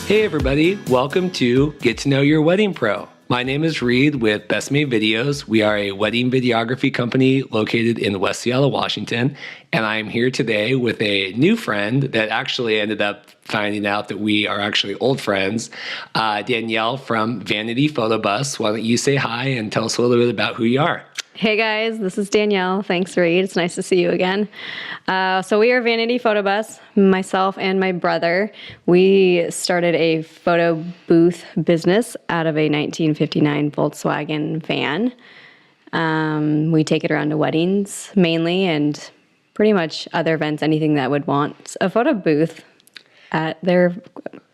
Hey everybody, welcome to Get to Know Your Wedding Pro. My name is Reed with Best Made Videos. We are a wedding videography company located in West Seattle, Washington, and I am here today with a new friend that actually ended up finding out that we are actually old friends, Danielle from VANity Photo Bus. Why don't you say hi and tell us a little bit about who you are? Hey guys, this is Danielle. Thanks, Reed. It's nice to see you again. So we are VANity Photo Bus, myself and my brother. We started a photo booth business out of a 1959 Volkswagen van. We take it around to weddings mainly and pretty much other events, anything that would want a photo booth at their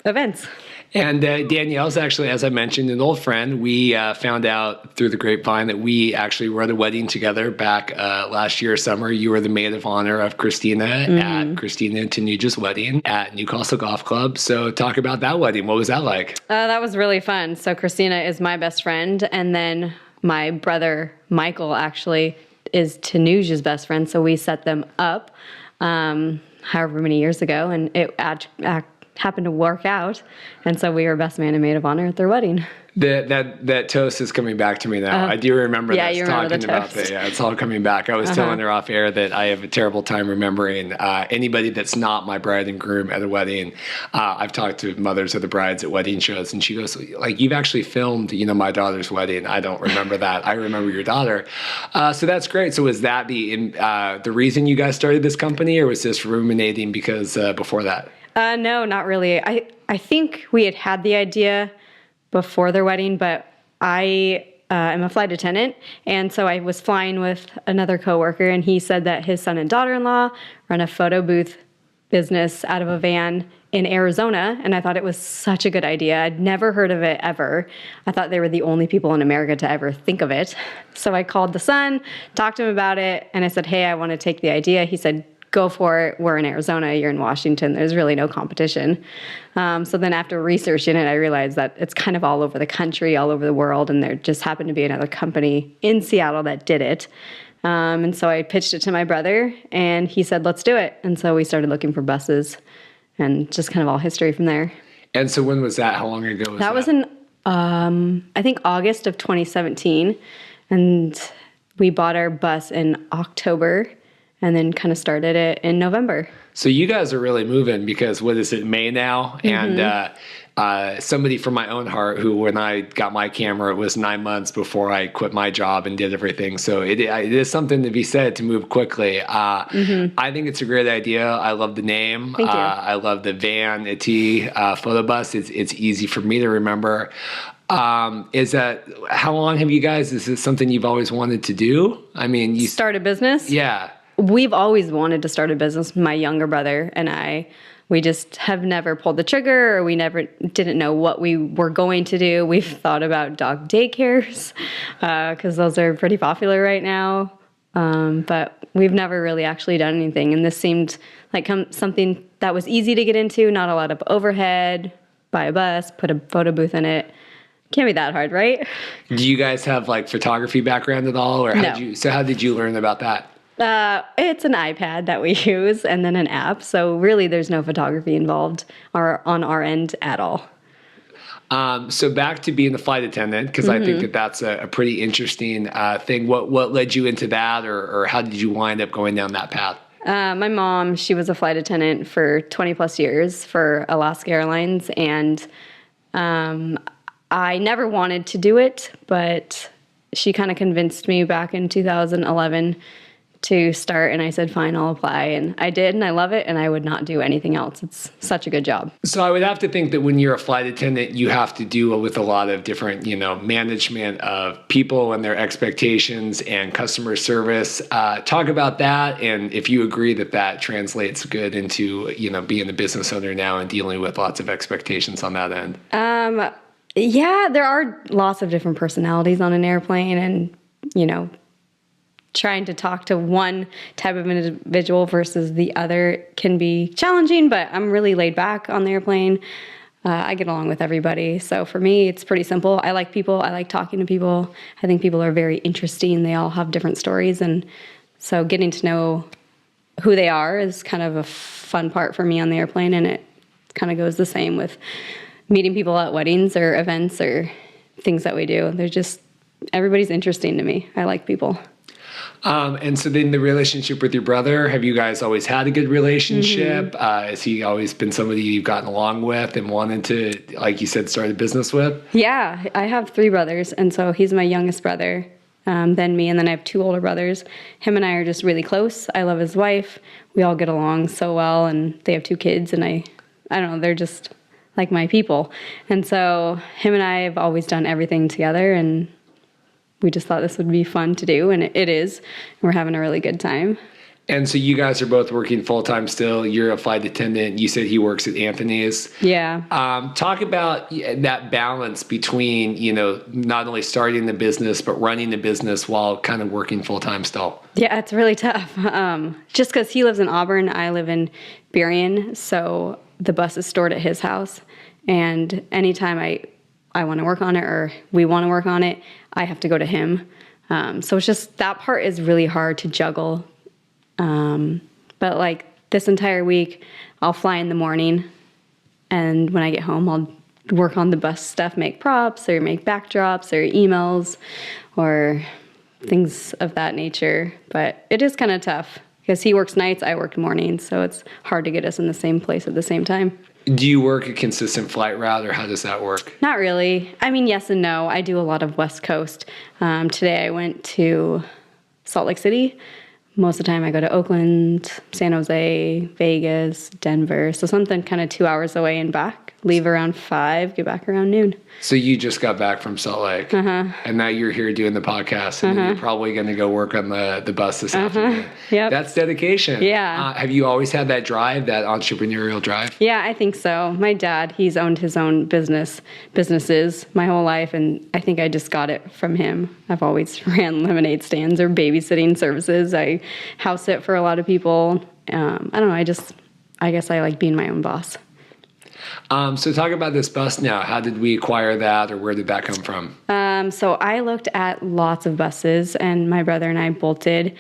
events. And Danielle's actually, as I mentioned, an old friend. We found out through the grapevine that we actually were at a wedding together back last year summer. You were the maid of honor of Christina at Christina and Tanuja's wedding at Newcastle Golf Club. So talk about that wedding. What was that like? That was really fun. So Christina is my best friend, and then my brother Michael actually is Tanuja's best friend. So we set them up however many years ago, and it happened to work out, and so we were best man and maid of honor at their wedding. That toast is coming back to me now. I do remember this, talking about that. Yeah, it's all coming back. I was telling her off air that I have a terrible time remembering anybody that's not my bride and groom at a wedding. I've talked to mothers of the brides at wedding shows, and she goes, like, you've actually filmed, my daughter's wedding. I don't remember that. I remember your daughter. So that's great. So was that the reason you guys started this company, or was this ruminating because before that? No, not really. I think we had the idea before their wedding, but I am a flight attendant, and so I was flying with another coworker, and he said that his son and daughter-in-law run a photo booth business out of a van in Arizona, and I thought it was such a good idea. I'd never heard of it ever. I thought they were the only people in America to ever think of it. So I called the son, talked to him about it, and I said, hey, I want to take the idea. He said, go for it. We're in Arizona. You're in Washington. There's really no competition. So then after researching it, I realized that it's kind of all over the country, all over the world, and there just happened to be another company in Seattle that did it. And so I pitched it to my brother, and he said, let's do it. And so we started looking for buses, and just kind of all history from there. And so when was that? How long ago was that? That was in, I think, August of 2017. And we bought our bus in October, and then kind of started it in November. So you guys are really moving, because what is it, May now? And somebody from my own heart who, when I got my camera, it was 9 months before I quit my job and did everything. So it is something to be said to move quickly. I think it's a great idea. I love the name. Thank you. I love the VANity Photo Bus. It's easy for me to remember. How long have you guys, is this something you've always wanted to do? I mean, you start a business? Yeah. We've always wanted to start a business, my younger brother and I. We just have never pulled the trigger, or we never didn't know what we were going to do. We've thought about dog daycares, because those are pretty popular right now. But we've never really actually done anything. And this seemed like something that was easy to get into, not a lot of overhead, buy a bus, put a photo booth in it. Can't be that hard, right? Do you guys have like photography background at all? Or No. How did you learn about that? It's an iPad that we use, and then an app. So really there's no photography involved or on our end at all. So back to being a flight attendant, because I think that's a pretty interesting thing. What led you into that, or how did you wind up going down that path? My mom, she was a flight attendant for 20 plus years for Alaska Airlines, and I never wanted to do it, but she kind of convinced me back in 2011 to start, and I said, fine, I'll apply. And I did, and I love it, and I would not do anything else. It's such a good job. So I would have to think that when you're a flight attendant, you have to deal with a lot of different, management of people and their expectations and customer service. Talk about that, and if you agree that translates good into, being a business owner now and dealing with lots of expectations on that end. Yeah, there are lots of different personalities on an airplane, and, trying to talk to one type of individual versus the other can be challenging, but I'm really laid back on the airplane. I get along with everybody. So for me, it's pretty simple. I like people. I like talking to people. I think people are very interesting. They all have different stories. And so getting to know who they are is kind of a fun part for me on the airplane. And it kind of goes the same with meeting people at weddings or events or things that we do. Everybody's interesting to me. I like people. And so then the relationship with your brother, have you guys always had a good relationship? Has he always been somebody you've gotten along with and wanted to, like you said, start a business with? Yeah, I have 3 brothers, and so he's my youngest brother, then me, and then I have 2 older brothers. Him and I are just really close. I love his wife. We all get along so well, and they have 2 kids, and I don't know, they're just like my people. And so him and I have always done everything together, and we just thought this would be fun to do, and it is. We're having a really good time. And so you guys are both working full-time still. You're a flight attendant. You said he works at Anthony's. Yeah. Talk about that balance between, not only starting the business, but running the business while kind of working full-time still. Yeah, it's really tough. Just because he lives in Auburn, I live in Berrien, so the bus is stored at his house. And anytime I want to work on it or we want to work on it, I have to go to him. So it's just, that part is really hard to juggle. But like this entire week, I'll fly in the morning, and when I get home, I'll work on the bus stuff, make props or make backdrops or emails or things of that nature. But it is kind of tough because he works nights, I work mornings, so it's hard to get us in the same place at the same time. Do you work a consistent flight route, or how does that work? Not really. I mean, yes and no. I do a lot of West Coast. Today I went to Salt Lake City. Most of the time I go to Oakland, San Jose, Vegas, Denver. So something kind of 2 hours away and back. Leave around 5, get back around noon. So you just got back from Salt Lake. And now you're here doing the podcast, and then you're probably going to go work on the bus this afternoon. Yep. That's dedication. Yeah. Have you always had that drive, that entrepreneurial drive? Yeah, I think so. My dad, he's owned his own businesses my whole life, and I think I just got it from him. I've always ran lemonade stands or babysitting services. I house sit for a lot of people. I don't know, I guess I like being my own boss. So talk about this bus now. How did we acquire that, or where did that come from? So I looked at lots of buses, and my brother and I both did.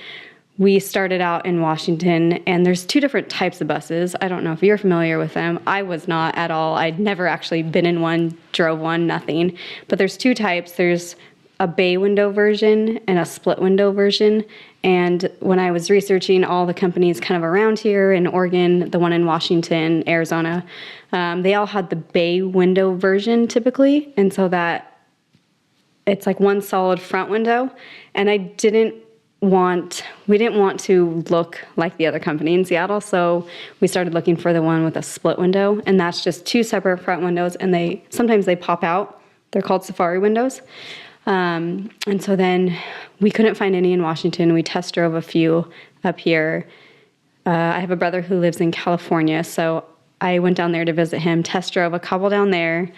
We started out in Washington, and there's 2 different types of buses. I don't know if you're familiar with them. I was not at all. I'd never actually been in one, drove one, nothing. But there's 2 types. There's a bay window version and a split window version. And when I was researching all the companies kind of around here in Oregon, the one in Washington, Arizona, they all had the bay window version typically. And so that it's like one solid front window. And we didn't want to look like the other company in Seattle. So we started looking for the one with a split window. And that's just 2 separate front windows. And sometimes they pop out. They're called safari windows. And so then we couldn't find any in Washington. We test drove a few up here. I have a brother who lives in California, so I went down there to visit him, test drove a couple down there.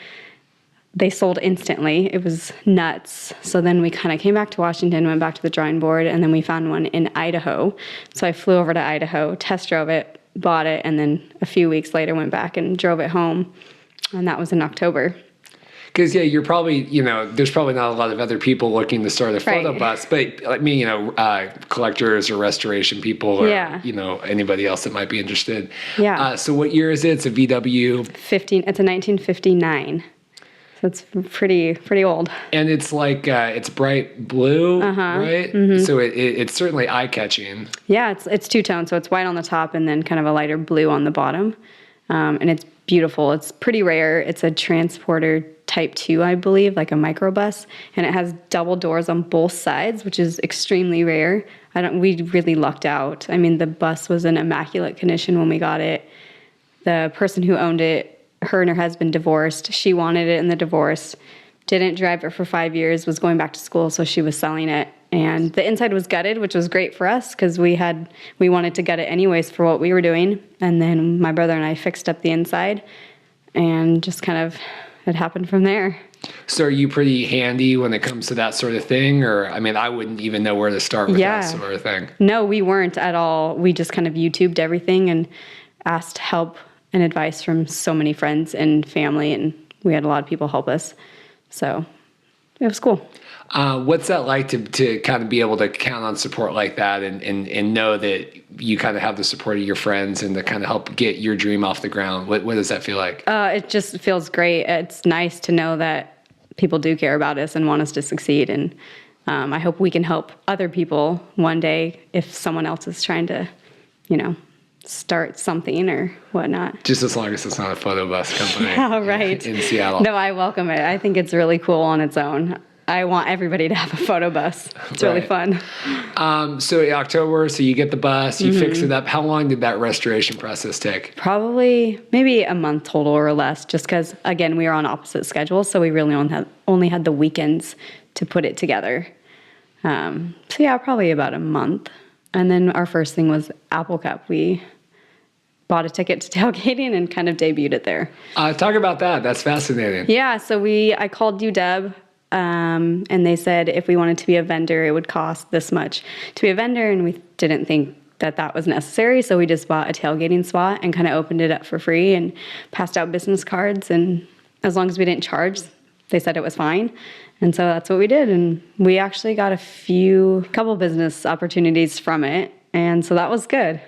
They sold instantly. It was nuts. So then we kind of came back to Washington, went back to the drawing board, and then we found one in Idaho. So I flew over to Idaho, test drove it, bought it, and then a few weeks later went back and drove it home. And that was in October. Because, you're probably, there's probably not a lot of other people looking to start a photo bus, but like me, collectors or restoration people or, anybody else that might be interested. Yeah. So what year is it? It's a VW? It's a 1959. So it's pretty old. And it's like, it's bright blue, right? Mm-hmm. So it's certainly eye-catching. Yeah, it's two-tone, so it's white on the top and then kind of a lighter blue on the bottom. And it's beautiful. It's pretty rare. It's a transporter type 2, I believe, like a microbus, and it has double doors on both sides, which is extremely rare. We really lucked out. I mean, the bus was in immaculate condition when we got it. The person who owned it, her and her husband divorced. She wanted it in the divorce, didn't drive it for 5 years, was going back to school, so she was selling it. And the inside was gutted, which was great for us because we wanted to gut it anyways for what we were doing. And then my brother and I fixed up the inside, and just kind of it happened from there. So are you pretty handy when it comes to that sort of thing? Or, I wouldn't even know where to start with that sort of thing. No, we weren't at all. We just kind of YouTubed everything and asked help and advice from so many friends and family, and we had a lot of people help us. So it was cool. What's that like to kind of be able to count on support like that and know that you kind of have the support of your friends and to kind of help get your dream off the ground? What does that feel like? It just feels great. It's nice to know that people do care about us and want us to succeed. And I hope we can help other people one day if someone else is trying to, start something or whatnot. Just as long as it's not a photo bus company. Yeah, right. In Seattle. No, I welcome it. I think it's really cool on its own. I want everybody to have a photo bus. It's really fun. So in October, so you get the bus, you fix it up. How long did that restoration process take? Probably maybe a month total or less, just because, again, we were on opposite schedules, so we really only had the weekends to put it together. So yeah, probably about a month. And then our first thing was Apple Cup. We bought a ticket to tailgating and kind of debuted it there. Talk about that. That's fascinating. Yeah, so I called UW, and they said if we wanted to be a vendor, it would cost this much to be a vendor, and we didn't think that was necessary, so we just bought a tailgating spot and kind of opened it up for free and passed out business cards, and as long as we didn't charge, they said it was fine. And so that's what we did, and we actually got a couple business opportunities from it, and so that was good.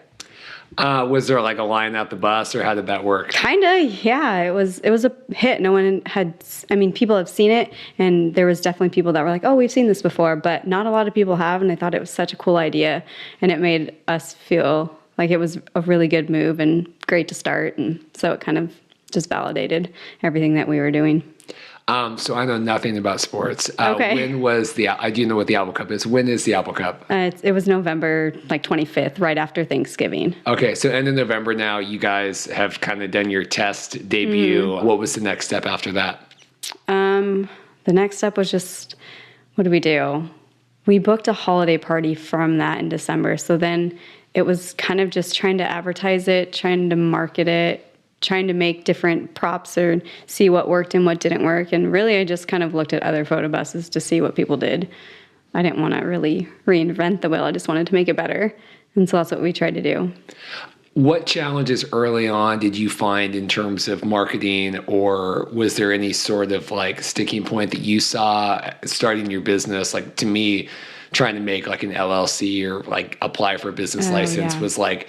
Was there like a line out the bus, or how did that work? Kinda, yeah. It was a hit. No one people have seen it, and there was definitely people that were like, oh, we've seen this before, but not a lot of people have, and I thought it was such a cool idea, and it made us feel like it was a really good move and great to start, and so it kind of just validated everything that we were doing. So I know nothing about sports. Okay. I do know what the Apple Cup is. When is the Apple Cup? It was November 25th, right after Thanksgiving. Okay, so end of November now, you guys have kind of done your test debut. What was the next step after that? The next step was just, what did we do? We booked a holiday party from that in December. So then it was kind of just trying to advertise it, trying to market it, trying to make different props or see what worked and what didn't work. And really, I just kind of looked at other photo buses to see what people did. I didn't want to really reinvent the wheel. I just wanted to make it better. And so that's what we tried to do. What challenges early on did you find in terms of marketing, or was there any sort of like sticking point that you saw starting your business? Like, to me, trying to make like an LLC or like apply for a business license was like,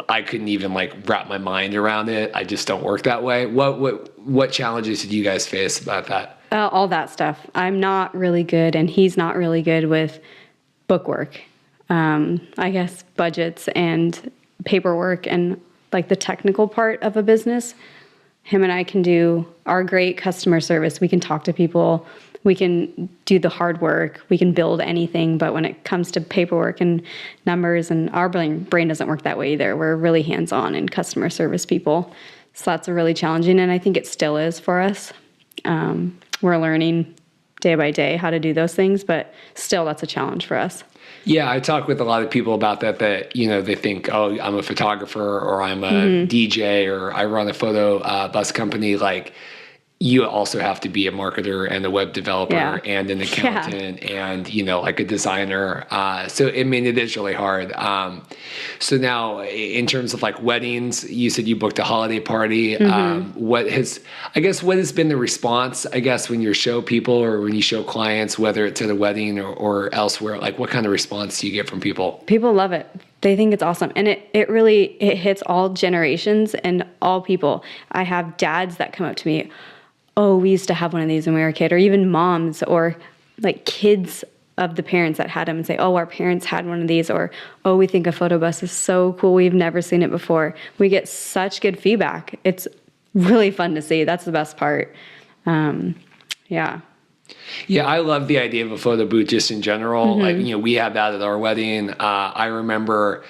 I couldn't even like wrap my mind around it. I just don't work that way. What challenges did you guys face about that? All that stuff. I'm not really good, and he's not really good with bookwork. I guess budgets and paperwork and like the technical part of a business. Him and I can do our great customer service. We can talk to people. We can do the hard work. We can build anything. But when it comes to paperwork and numbers, and our brain doesn't work that way either. We're really hands-on and customer service people. So that's really challenging, and I think it still is for us. We're learning day by day how to do those things, but still that's a challenge for us. Yeah, I talk with a lot of people about that they think, oh, I'm a photographer, or I'm a DJ, or I run a photo bus company. Like, you also have to be a marketer and a web developer and an accountant and, like a designer. So, I mean, it is really hard. So now in terms of like weddings, you said you booked a holiday party. What has been the response, I guess, when you show people or when you show clients, whether it's at a wedding or elsewhere, like what kind of response do you get from people? People love it. They think it's awesome. And it really hits all generations and all people. I have dads that come up to me, oh, we used to have one of these when we were a kid, or even moms or like kids of the parents that had them and say, oh, our parents had one of these, or, oh, we think a photo bus is so cool. We've never seen it before. We get such good feedback. It's really fun to see. That's the best part. Yeah, I love the idea of a photo booth just in general. Like, we had that at our wedding. I remember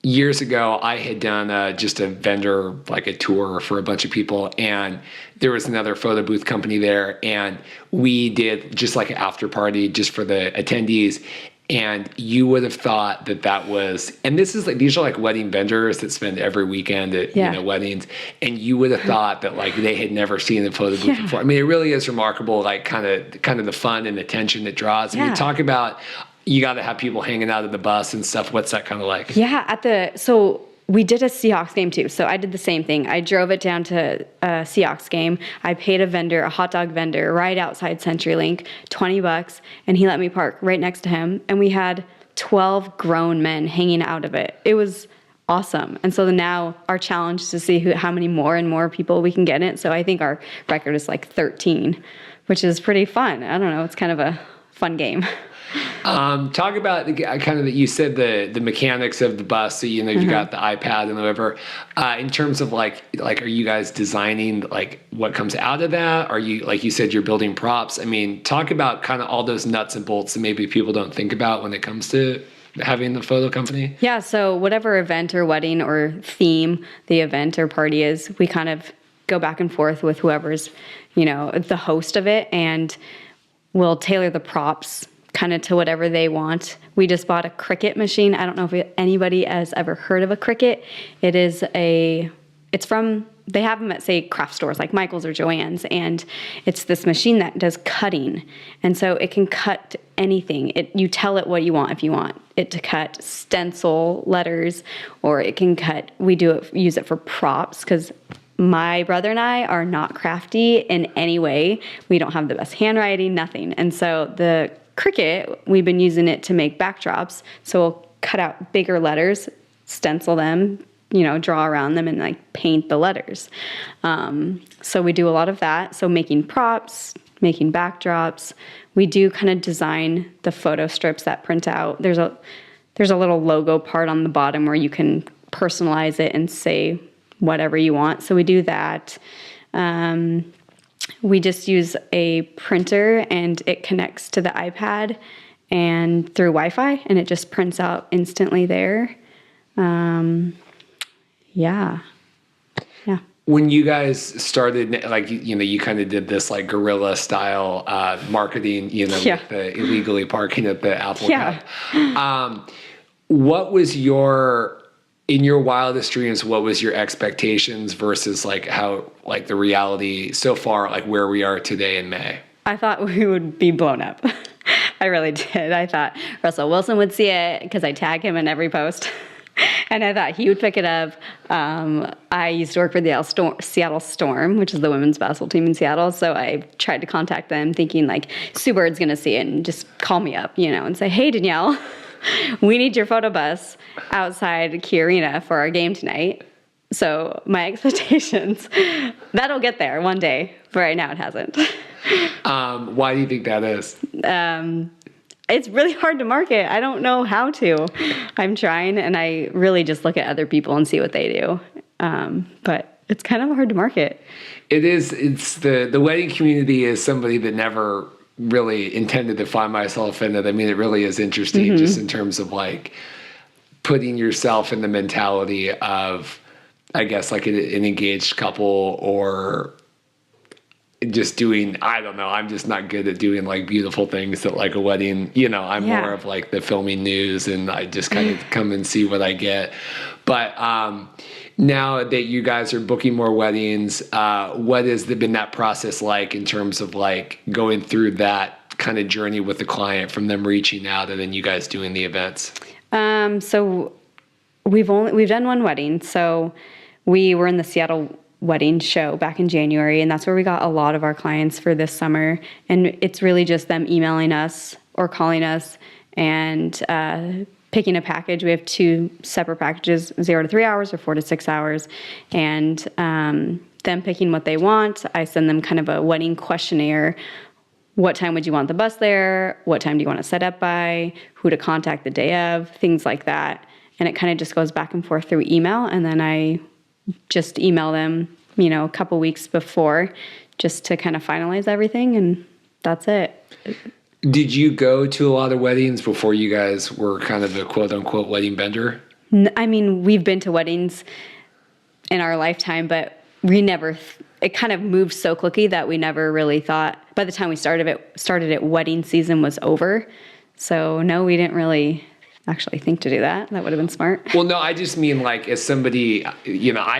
years ago, I had done just a vendor, like a tour for a bunch of people, and there was another photo booth company there, and we did just like an after party just for the attendees. And you would have thought that was, and this is like, these are like wedding vendors that spend every weekend at weddings, and you would have thought that like they had never seen a photo booth before. I mean, it really is remarkable, like kind of the fun and attention it draws. I mean, talk about, you got to have people hanging out of the bus and stuff. What's that kind of like? Yeah, so we did a Seahawks game too. So I did the same thing. I drove it down to a Seahawks game. I paid a vendor, a hot dog vendor, right outside CenturyLink, $20, and he let me park right next to him. And we had 12 grown men hanging out of it. It was awesome. And so now our challenge is to see how many more and more people we can get in it. So I think our record is like 13, which is pretty fun. I don't know. It's kind of a fun game. Talk about kind of you said the mechanics of the bus. So, you got the iPad and whatever. In terms of like, are you guys designing like what comes out of that? Are you, like you said, you're building props? I mean, talk about kind of all those nuts and bolts that maybe people don't think about when it comes to having the photo company. Yeah. So whatever event or wedding or theme the event or party is, we kind of go back and forth with whoever's, the host of it, and we'll tailor the props kind of to whatever they want. We just bought a Cricut machine. I don't know if anybody has ever heard of a Cricut. They have them at, say, craft stores like Michael's or Joann's, and it's this machine that does cutting. And so it can cut anything. You tell it what you want. If you want it to cut stencil letters, or it can cut, use it for props, because my brother and I are not crafty in any way. We don't have the best handwriting, nothing. And so the Cricut, we've been using it to make backdrops. So we'll cut out bigger letters, stencil them, draw around them, and like paint the letters. So we do a lot of that. So making props, making backdrops. We do kind of design the photo strips that print out. There's a little logo part on the bottom where you can personalize it and say whatever you want. So we do that. We just use a printer, and it connects to the iPad and through Wi-Fi, and it just prints out instantly there. Yeah. When you guys started, like, you kind of did this like guerrilla style marketing, with the illegally parking at the Apple Cup. What was in your wildest dreams, what was your expectations versus like how, like the reality so far, like where we are today in May? I thought we would be blown up. I really did. I thought Russell Wilson would see it because I tag him in every post. And I thought he would pick it up. I used to work for the Seattle Storm, which is the women's basketball team in Seattle. So I tried to contact them thinking like Sue Bird's going to see it and just call me up, and say, hey, Danielle, we need your photo bus outside Key Arena for our game tonight. So my expectations, that'll get there one day, but right now it hasn't. Why do you think that is? It's really hard to market. I don't know how to. I'm trying, and I really just look at other people and see what they do. But it's kind of hard to market. It is. It's the wedding community is somebody that never really intended to find myself in it. I mean, it really is interesting just in terms of like putting yourself in the mentality of, I guess, like an engaged couple, or just doing, I don't know, I'm just not good at doing like beautiful things at like a wedding. I'm more of like the filming news, and I just kind of come and see what I get. But now that you guys are booking more weddings, what has been that process like in terms of like going through that kind of journey with the client, from them reaching out and then you guys doing the events? So we've done one wedding. So we were in the Seattle wedding show back in January, and that's where we got a lot of our clients for this summer. And it's really just them emailing us or calling us and picking a package. We have 2 separate packages, 0 to 3 hours or 4 to 6 hours, and them picking what they want. I send them kind of a wedding questionnaire. What time would you want the bus there? What time do you want to set up by? Who to contact the day of? Things like that. And it kind of just goes back and forth through email, and then I just email them, a couple weeks before, just to kind of finalize everything, and that's it. Did you go to a lot of weddings before you guys were kind of a quote-unquote wedding vendor? I mean, we've been to weddings in our lifetime, but we never, it kind of moved so quickly that we never really thought, by the time we started it, wedding season was over. So no, we didn't really actually think to do that. That would have been smart. Well, no, I just mean like as somebody, I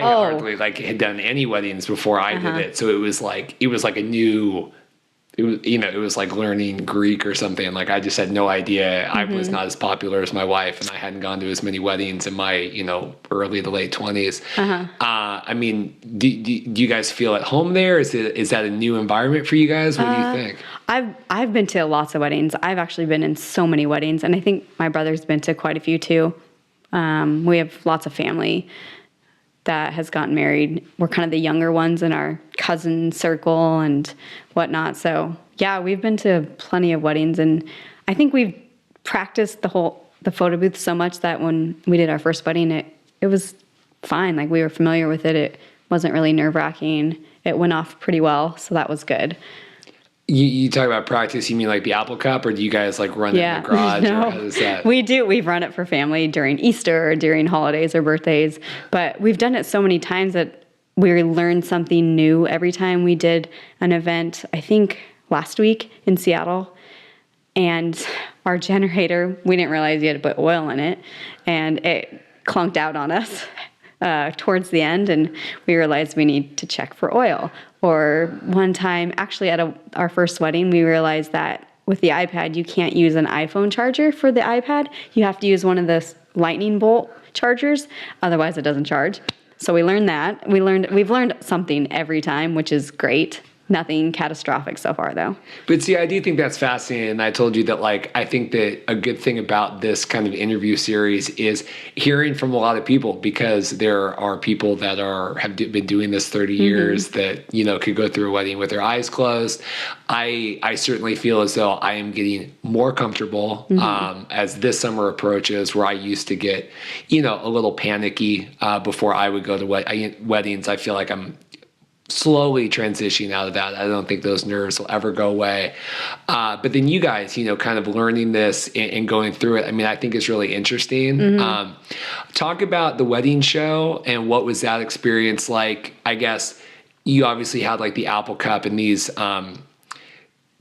hardly had done any weddings before I did it. So it was like a new it was like learning Greek or something. Like I just had no idea. I was not as popular as my wife, and I hadn't gone to as many weddings in my, early to late 20s. I mean, do you guys feel at home there? Is that a new environment for you guys? What do you think? I've been to lots of weddings. I've actually been in so many weddings, and I think my brother's been to quite a few too. We have lots of family that has gotten married. We're kind of the younger ones in our cousin circle and whatnot. So yeah, we've been to plenty of weddings, and I think we've practiced the photo booth so much that when we did our first wedding, it was fine. Like we were familiar with it. It wasn't really nerve-wracking. It went off pretty well, so that was good. You talk about practice, you mean like the Apple Cup, or do you guys like run it in the garage? No, or how does that? We do. We've run it for family during Easter or during holidays or birthdays, but we've done it so many times that we learned something new every time we did an event. I think last week in Seattle, and our generator, we didn't realize you had to put oil in it, and it clunked out on us towards the end, and we realized we need to check for oil. Or one time, actually at our first wedding, we realized that with the iPad, you can't use an iPhone charger for the iPad. You have to use one of the lightning bolt chargers, otherwise it doesn't charge. So we learned that. We've learned something every time, which is great. Nothing catastrophic so far, though. But see, I do think that's fascinating. And I told you that, I think that a good thing about this kind of interview series is hearing from a lot of people, because there are people that have been doing this 30 years that, could go through a wedding with their eyes closed. I certainly feel as though I am getting more comfortable as this summer approaches, where I used to get, a little panicky before I would go to weddings. I feel like I'm slowly transitioning out of that. I don't think those nerves will ever go away. But then you guys, kind of learning this and going through it, I mean, I think it's really interesting. Talk about the wedding show and what was that experience like? I guess you obviously had like the Apple Cup and these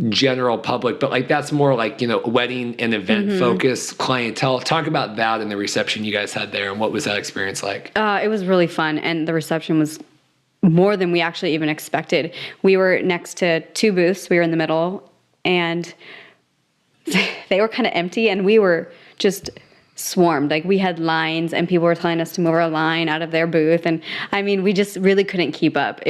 general public, but that's more like, wedding and event focused clientele. Talk about that and the reception you guys had there, and what was that experience like? It was really fun, and the reception was more than we actually even expected. We were next to two booths. We were in the middle, and they were kind of empty, and we were just swarmed. Like we had lines, and people were telling us to move our line out of their booth. And I mean, we just really couldn't keep up.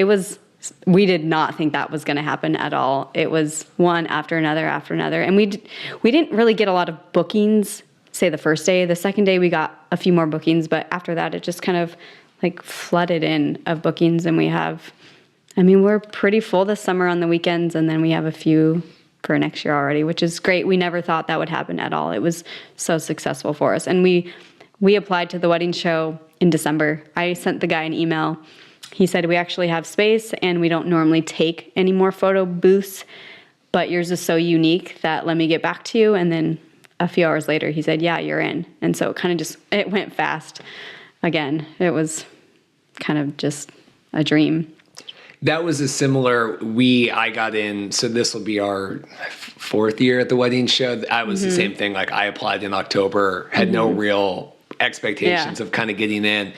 We did not think that was going to happen at all. It was one after another after another. And we didn't really get a lot of bookings, say the first day. The second day we got a few more bookings, but after that it just kind of flooded in of bookings. And we're pretty full this summer on the weekends, and then we have a few for next year already, which is great. We never thought that would happen at all. It was so successful for us. And we applied to the wedding show in December. I sent the guy an email. He said, we actually have space, and we don't normally take any more photo booths, but yours is so unique that let me get back to you. And then a few hours later, he said, yeah, you're in. And so it went fast. Again, it was kind of just a dream. That was a similar, I got in, so this will be our fourth year at the wedding show. I was the same thing. I applied in October, had no real expectations of kind of getting in.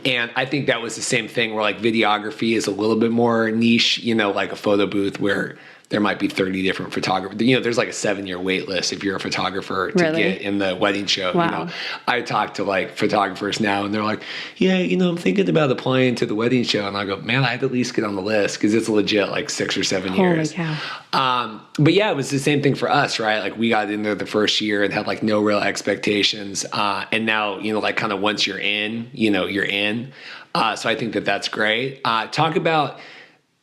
And I think that was the same thing where videography is a little bit more niche, like a photo booth where there might be 30 different photographers. There's like a 7-year wait list if you're a photographer to get in the wedding show. Wow. I talk to photographers now, and they're like, yeah, I'm thinking about applying to the wedding show. And I go, man, I'd at least get on the list, because it's legit 6 or 7 years. Holy cow. But yeah, it was the same thing for us, right? We got in there the first year and had no real expectations. And now, kind of once you're in, you're in. So I think that's great. Talk about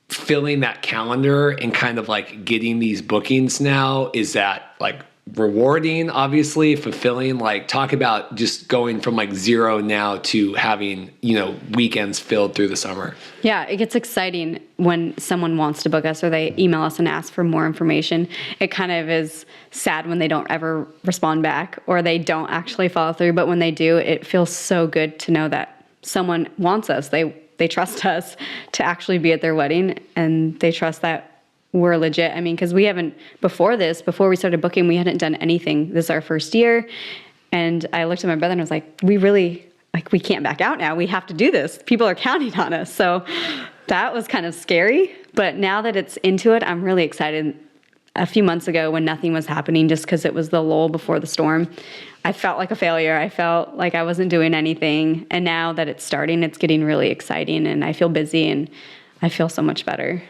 filling that calendar and kind of getting these bookings now. Is that rewarding, obviously, fulfilling? Talk about just going from 0 now to having, weekends filled through the summer. Yeah, it gets exciting when someone wants to book us or they email us and ask for more information. It kind of is sad when they don't ever respond back or they don't actually follow through. But when they do, it feels so good to know that someone wants us. They trust us to actually be at their wedding, and they trust that we're legit. Because before we started booking, we hadn't done anything. This is our first year. And I looked at my brother and I was like, we can't back out now. We have to do this. People are counting on us. So that was kind of scary. But now that it's into it, I'm really excited. a few months ago when nothing was happening just because it was the lull before the storm, I felt like a failure. I felt like I wasn't doing anything. And now that it's starting, it's getting really exciting, and I feel busy and I feel so much better.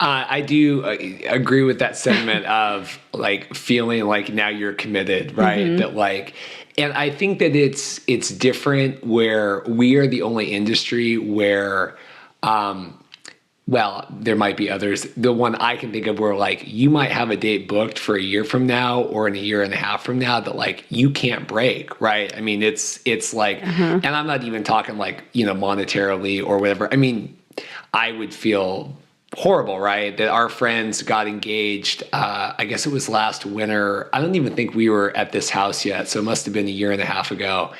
I do agree with that sentiment of like feeling like now you're committed, right? That like, and I think that it's different where we are the only industry where, well, there might be others. The one I can think of where like you might have a date booked for a year from now or in a year and a half from now that like you can't break, right? I mean, it's like, and I'm not even talking like, you know, monetarily or whatever. I mean, I would feel horrible, right? That our friends got engaged. I guess it was last winter. I don't even think we were at this house yet. So it must have been a year and a half ago.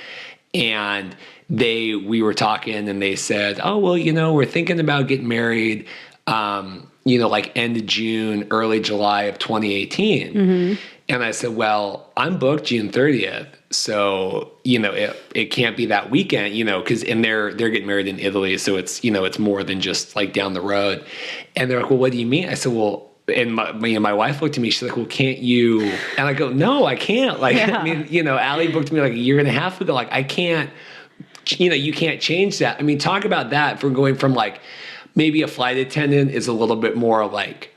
And we were talking and they said, oh, well, you know, we're thinking about getting married, you know, like end of June, early July of 2018. And I said, well, I'm booked June 30th. So, you know, it can't be that weekend, you know, because they're getting married in Italy. So it's, you know, it's more than just like down the road. And they're like, well, what do you mean? I said, well, and my wife looked at me, she's like, well, can't you? And I go, no, I can't. Like, I mean, you know, Allie booked me like a year and a half ago. Like, I can't, you know, you can't change that. I mean, talk about that for going from like, maybe a flight attendant is a little bit more like,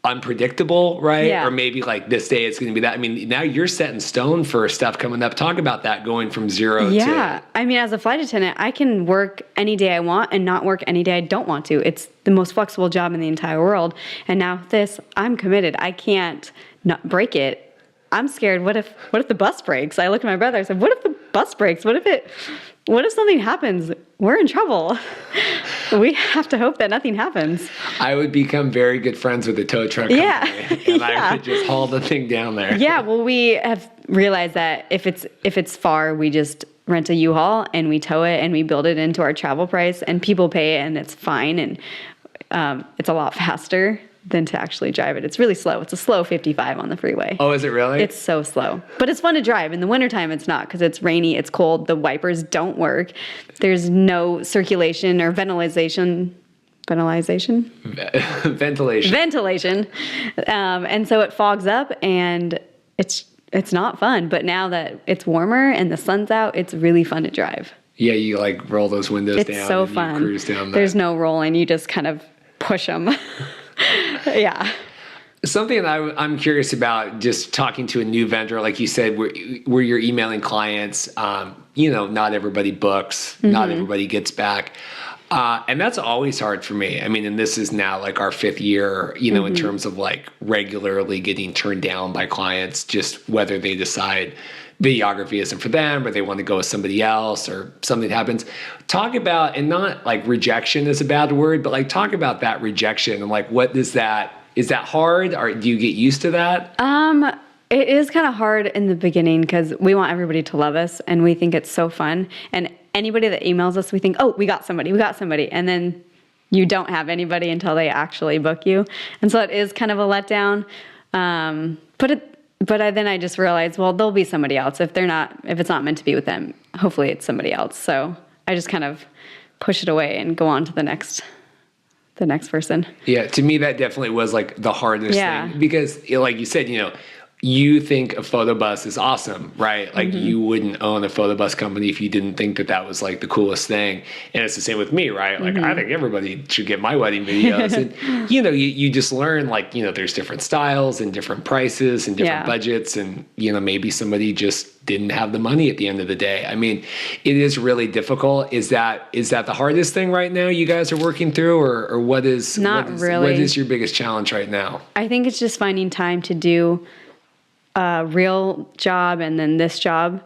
unpredictable, right? Yeah. Or maybe like this day it's going to be that. I mean, now you're set in stone for stuff coming up. Talk about that going from zero to... Yeah. I mean, as a flight attendant, I can work any day I want and not work any day I don't want to. It's the most flexible job in the entire world. And now this, I'm committed. I can't not break it. I'm scared. What if the bus breaks? I looked at my brother. I said, what if the bus breaks? What if something happens? We're in trouble. We have to hope that nothing happens. I would become very good friends with the tow truck company, and I would just haul the thing down there. Yeah, well, we have realized that if it's far, we just rent a U-Haul and we tow it and we build it into our travel price, and people pay it, and it's fine, and it's a lot faster than to actually drive it. It's really slow. It's a slow 55 on the freeway. Oh, is it really? It's so slow. But it's fun to drive. In the wintertime, it's not because it's rainy, it's cold, the wipers don't work. There's no circulation or ventilation. And so it fogs up and it's not fun. But now that it's warmer and the sun's out, it's really fun to drive. Yeah, you like roll those windows down. It's so fun. You cruise down There's no rolling. You just kind of push them. Yeah. Something that I'm curious about, just talking to a new vendor, like you said, where you're emailing clients, you know, not everybody books, not everybody gets back. And that's always hard for me. I mean, and this is now like our 5th year, you know, in terms of like regularly getting turned down by clients, just whether they decide videography isn't for them or they want to go with somebody else or something happens. Talk about, and not like rejection is a bad word, but like talk about that rejection and like what is that hard, or do you get used to that? It is kind of hard in the beginning because we want everybody to love us and we think it's so fun. And anybody that emails us, we think, oh, we got somebody. And then you don't have anybody until they actually book you. And so it is kind of a letdown. But then I just realized, well, there'll be somebody else. If it's not meant to be with them, hopefully it's somebody else. So I just kind of push it away and go on to the next person. Yeah, to me that definitely was like the hardest thing, because like you said, you know, you think a photo bus is awesome, right? Like you wouldn't own a photo bus company if you didn't think that was like the coolest thing. And it's the same with me, right? Like I think everybody should get my wedding videos. And, you know, you just learn like, you know, there's different styles and different prices and different budgets. And, you know, maybe somebody just didn't have the money at the end of the day. I mean, it is really difficult. Is that the hardest thing right now you guys are working through, or what is your biggest challenge right now? I think it's just finding time to do a real job and then this job.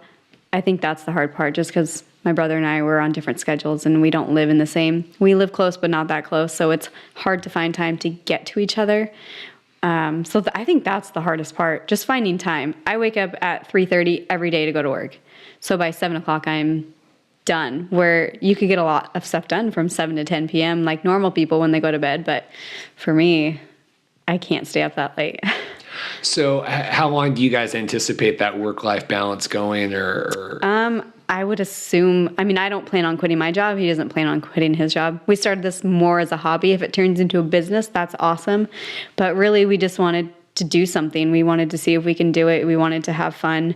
I think that's the hard part, just because my brother and I were on different schedules and we don't live in the same. We live close, but not that close. So it's hard to find time to get to each other. I think that's the hardest part, just finding time. I wake up at 3:30 every day to go to work. So by 7 o'clock, I'm done, where you could get a lot of stuff done from 7 to 10 p.m. like normal people when they go to bed. But for me, I can't stay up that late. So how long do you guys anticipate that work-life balance going, or? I would assume, I mean, I don't plan on quitting my job. He doesn't plan on quitting his job. We started this more as a hobby. If it turns into a business, that's awesome. But really, we just wanted to do something. We wanted to see if we can do it. We wanted to have fun.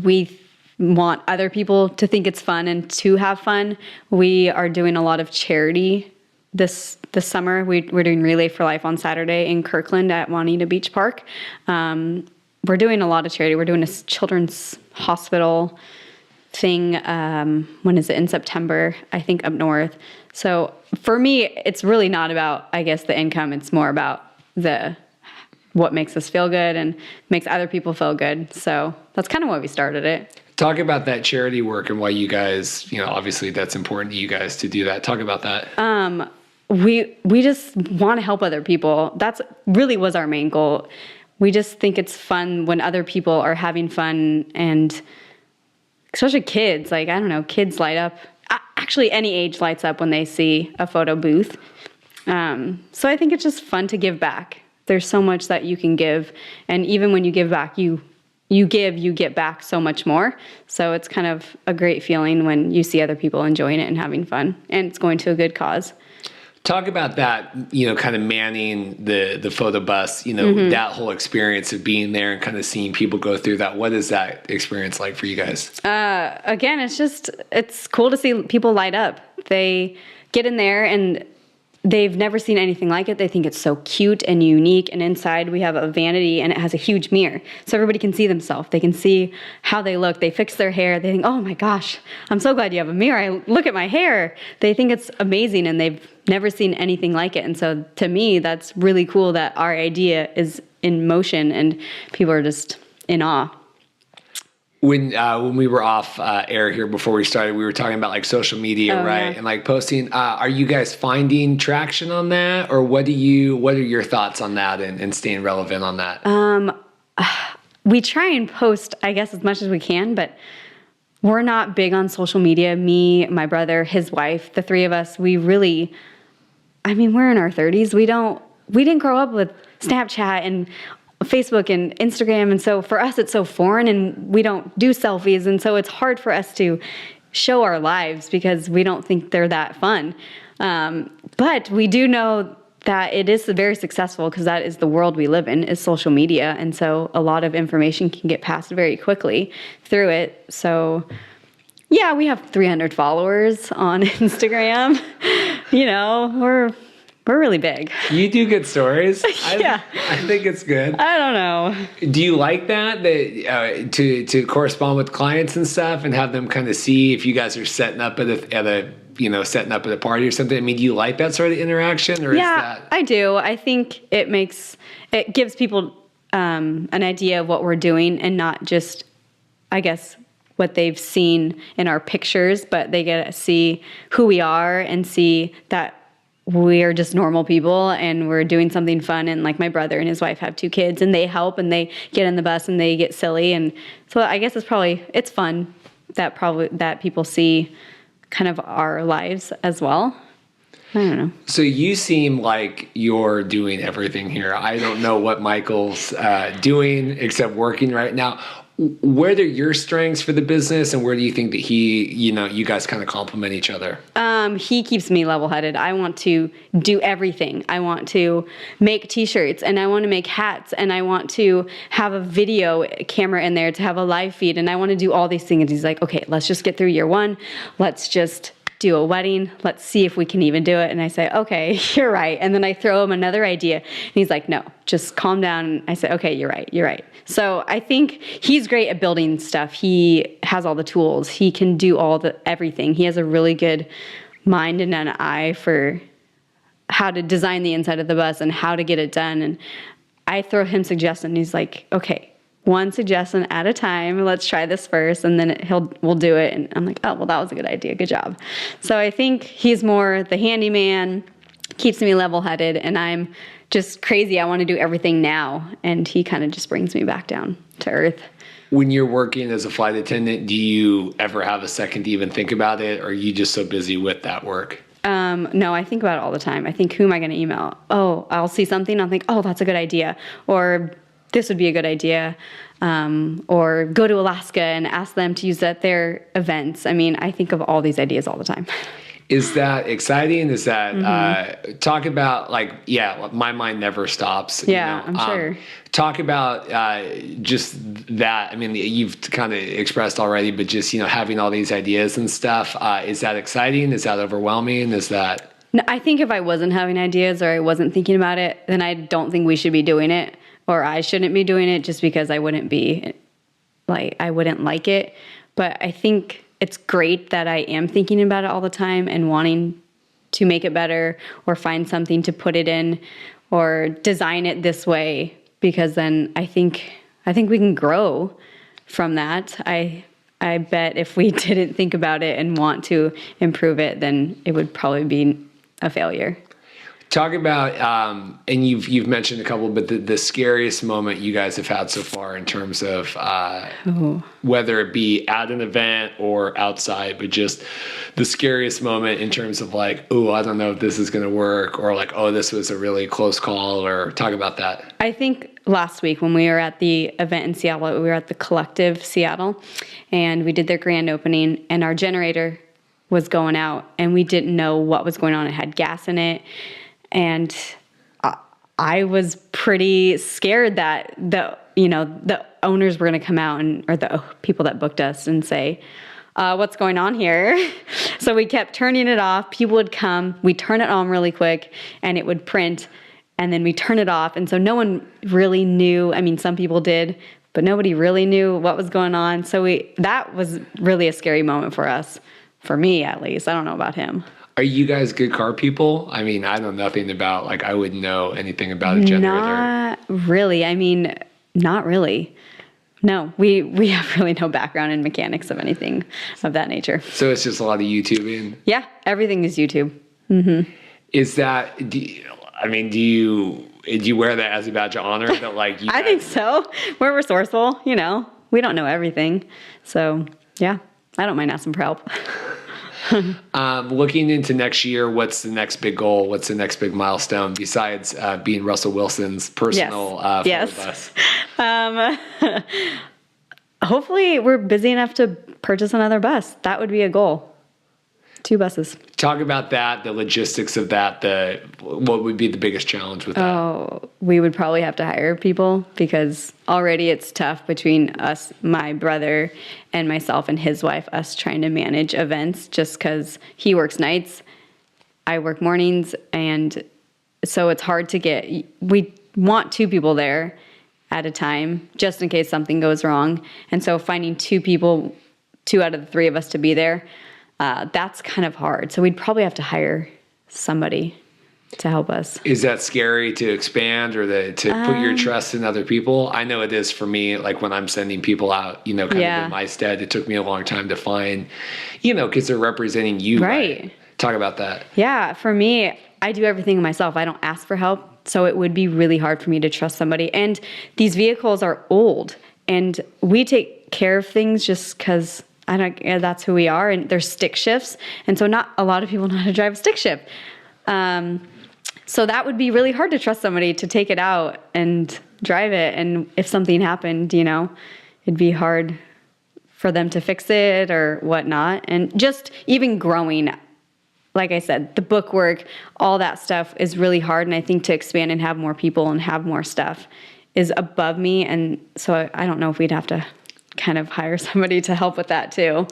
We want other people to think it's fun and to have fun. We are doing a lot of charity this summer. We're doing Relay for Life on Saturday in Kirkland at VANity Beach Park. We're doing a lot of charity. We're doing a children's hospital thing. When is it? In September, I think, up north. So for me, it's really not about, I guess, the income. It's more about what makes us feel good and makes other people feel good. So that's kind of why we started it. Talk about that charity work and why you guys, obviously that's important to you guys to do that. Talk about that. We just want to help other people. That's really was our main goal. We just think it's fun when other people are having fun, and especially kids. Like, I don't know, kids light up. Actually, any age lights up when they see a photo booth. So I think it's just fun to give back. There's so much that you can give, and even when you give back, you get back so much more. So it's kind of a great feeling when you see other people enjoying it and having fun, and it's going to a good cause. Talk about that, kind of manning the photo bus, that whole experience of being there and kind of seeing people go through that. What is that experience like for you guys? Again, it's cool to see people light up. They get in there and they've never seen anything like it. They think it's so cute and unique. And inside we have a vanity and it has a huge mirror. So everybody can see themselves. They can see how they look. They fix their hair. They think, oh my gosh, I'm so glad you have a mirror. I look at my hair. They think it's amazing and they've never seen anything like it. And so to me, that's really cool that our idea is in motion and people are just in awe. When we were off air here before we started, we were talking about like social media, right? Yeah. And like posting. Are you guys finding traction on that, or what are your thoughts on that and staying relevant on that? We try and post, I guess, as much as we can, but we're not big on social media. Me, my brother, his wife, the three of us. We're in our 30s. We didn't grow up with Snapchat and Facebook and Instagram, and so for us it's so foreign, and we don't do selfies, and so it's hard for us to show our lives because we don't think they're that fun. But we do know that it is very successful because that is the world we live in, is social media, and so a lot of information can get passed very quickly through it. So yeah, we have 300 followers on Instagram. We're really big. You do good stories. Yeah. I think it's good. I don't know. Do you like that to correspond with clients and stuff and have them kind of see if you guys are setting up at a party or something? I mean, do you like that sort of interaction, or yeah, I do. I think it gives people an idea of what we're doing and not just, I guess, what they've seen in our pictures, but they get to see who we are and see that we're just normal people and we're doing something fun. And like my brother and his wife have 2 kids and they help and they get in the bus and they get silly. And so I guess it's fun that people see kind of our lives as well. I don't know. So you seem like you're doing everything here. I don't know what Michael's doing except working right now. Where are your strengths for the business, and where do you think that you guys kind of complement each other? He keeps me level-headed. I want to do everything. I want to make t-shirts, and I want to make hats, and I want to have a video camera in there to have a live feed, and I want to do all these things. And he's like, okay, let's just get through year 1. Let's just do a wedding. Let's see if we can even do it. And I say, okay, you're right. And then I throw him another idea. And he's like, no, just calm down. And I say, okay, you're right. So I think he's great at building stuff. He has all the tools. He can do everything. He has a really good mind and an eye for how to design the inside of the bus and how to get it done. And I throw him suggestions. And he's like, okay, one suggestion at a time. Let's try this first, and then we'll do it. And I'm like, oh, well, that was a good idea. Good job. So I think he's more the handyman, keeps me level-headed, and I'm just crazy. I want to do everything now, and he kind of just brings me back down to earth. When you're working as a flight attendant, do you ever have a second to even think about it, or are you just so busy with that work? No, I think about it all the time. I think, who am I going to email? Oh, I'll see something. I'll think, oh, that's a good idea. Or this would be a good idea. or go to Alaska and ask them to use it at their events. I mean, I think of all these ideas all the time. Is that exciting? Is that, talk about like, my mind never stops. Yeah, I'm sure. Talk about just that. I mean, you've kind of expressed already, but just, having all these ideas and stuff. Is that exciting? Is that overwhelming? Is that? No, I think if I wasn't having ideas or I wasn't thinking about it, then I don't think we should be doing it, or I shouldn't be doing it, just because I wouldn't like it. But I think it's great that I am thinking about it all the time and wanting to make it better or find something to put it in or design it this way, because then I think we can grow from that. I bet if we didn't think about it and want to improve it, then it would probably be a failure. Talk about, and you've mentioned a couple, but the scariest moment you guys have had so far in terms of whether it be at an event or outside, but just the scariest moment in terms of like, I don't know if this is going to work, or like, this was a really close call, or talk about that. I think last week when we were at the event in Seattle, we were at the Collective Seattle, and we did their grand opening, and our generator was going out, and we didn't know what was going on. It had gas in it. And I was pretty scared that the owners were going to come out or the people that booked us and say, what's going on here? So we kept turning it off. People would come. We turn it on really quick and it would print, and then we turn it off. And so no one really knew. I mean, some people did, but nobody really knew what was going on. So that was really a scary moment for us, for me at least. I don't know about him. Are you guys good car people? I mean, I know nothing about, like, I wouldn't know anything about a generator. Not really. I mean, not really. No, we have really no background in mechanics of anything of that nature. So it's just a lot of YouTubing? Yeah, everything is YouTube. Mm-hmm. Is that, do you wear that as a badge of honor? That like you I think so. We're resourceful, we don't know everything. So, yeah, I don't mind asking for help. Looking into next year, what's the next big goal? What's the next big milestone besides being Russell Wilson's personal photo bus? Hopefully we're busy enough to purchase another bus. That would be a goal. 2 buses. Talk about that, the logistics of that, what would be the biggest challenge with that? Oh, we would probably have to hire people, because already it's tough between us, my brother and myself and his wife, us trying to manage events, just because he works nights, I work mornings, and so it's hard to we want 2 people there at a time, just in case something goes wrong. And so finding 2 people, 2 out of the 3 of us to be there, that's kind of hard. So we'd probably have to hire somebody to help us. Is that scary to expand or to put your trust in other people? I know it is for me, like when I'm sending people out, kind of in my stead. It took me a long time to find, because they're representing you. Right. Talk about that. Yeah. For me, I do everything myself. I don't ask for help. So it would be really hard for me to trust somebody. And these vehicles are old, and we take care of things just because that's who we are, and there's stick shifts, and so not a lot of people know how to drive a stick shift. So that would be really hard to trust somebody to take it out and drive it, and if something happened, it'd be hard for them to fix it or whatnot. And just even growing, like I said, the book work, all that stuff is really hard, and I think to expand and have more people and have more stuff is above me, and so I don't know if we'd have to kind of hire somebody to help with that too.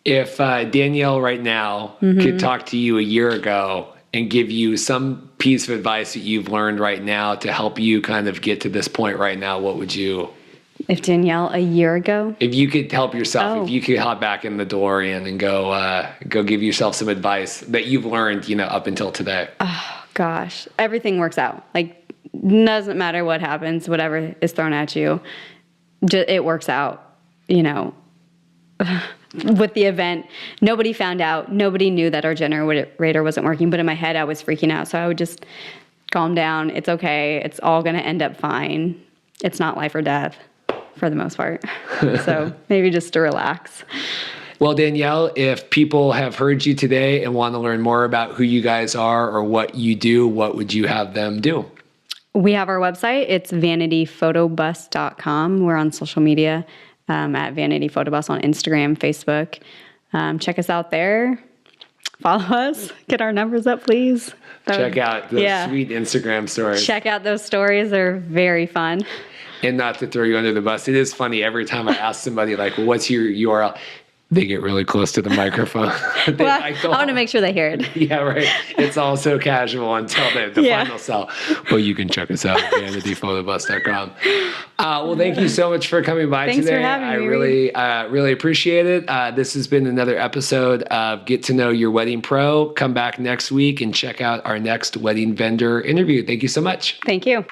If Danielle right now could talk to you a year ago and give you some piece of advice that you've learned right now to help you kind of get to this point right now, what would you? If Danielle a year ago? If you could help yourself, if you could hop back in the DeLorean and go give yourself some advice that you've learned, up until today. Oh gosh, everything works out. Like, doesn't matter what happens, whatever is thrown at you, it works out. With the event, nobody found out. Nobody knew that our generator wasn't working. But in my head, I was freaking out. So I would just calm down. It's okay. It's all going to end up fine. It's not life or death for the most part. So maybe just to relax. Well, Danielle, if people have heard you today and want to learn more about who you guys are or what you do, what would you have them do? We have our website. It's vanityphotobus.com. We're on social media at VANity Photo Bus on Instagram, Facebook. Check us out there. Follow us. Get our numbers up, please. Check out the sweet Instagram stories. Check out those stories. They're very fun. And not to throw you under the bus, it is funny every time I ask somebody, like, what's your URL? They get really close to the microphone. I want to make sure they hear it. Yeah, right. It's all so casual until the final sell. But you can check us out at vanityphotobus.com. Well, thank you so much for coming by Thanks today. For having me, really appreciate it. This has been another episode of Get to Know Your Wedding Pro. Come back next week and check out our next wedding vendor interview. Thank you so much. Thank you.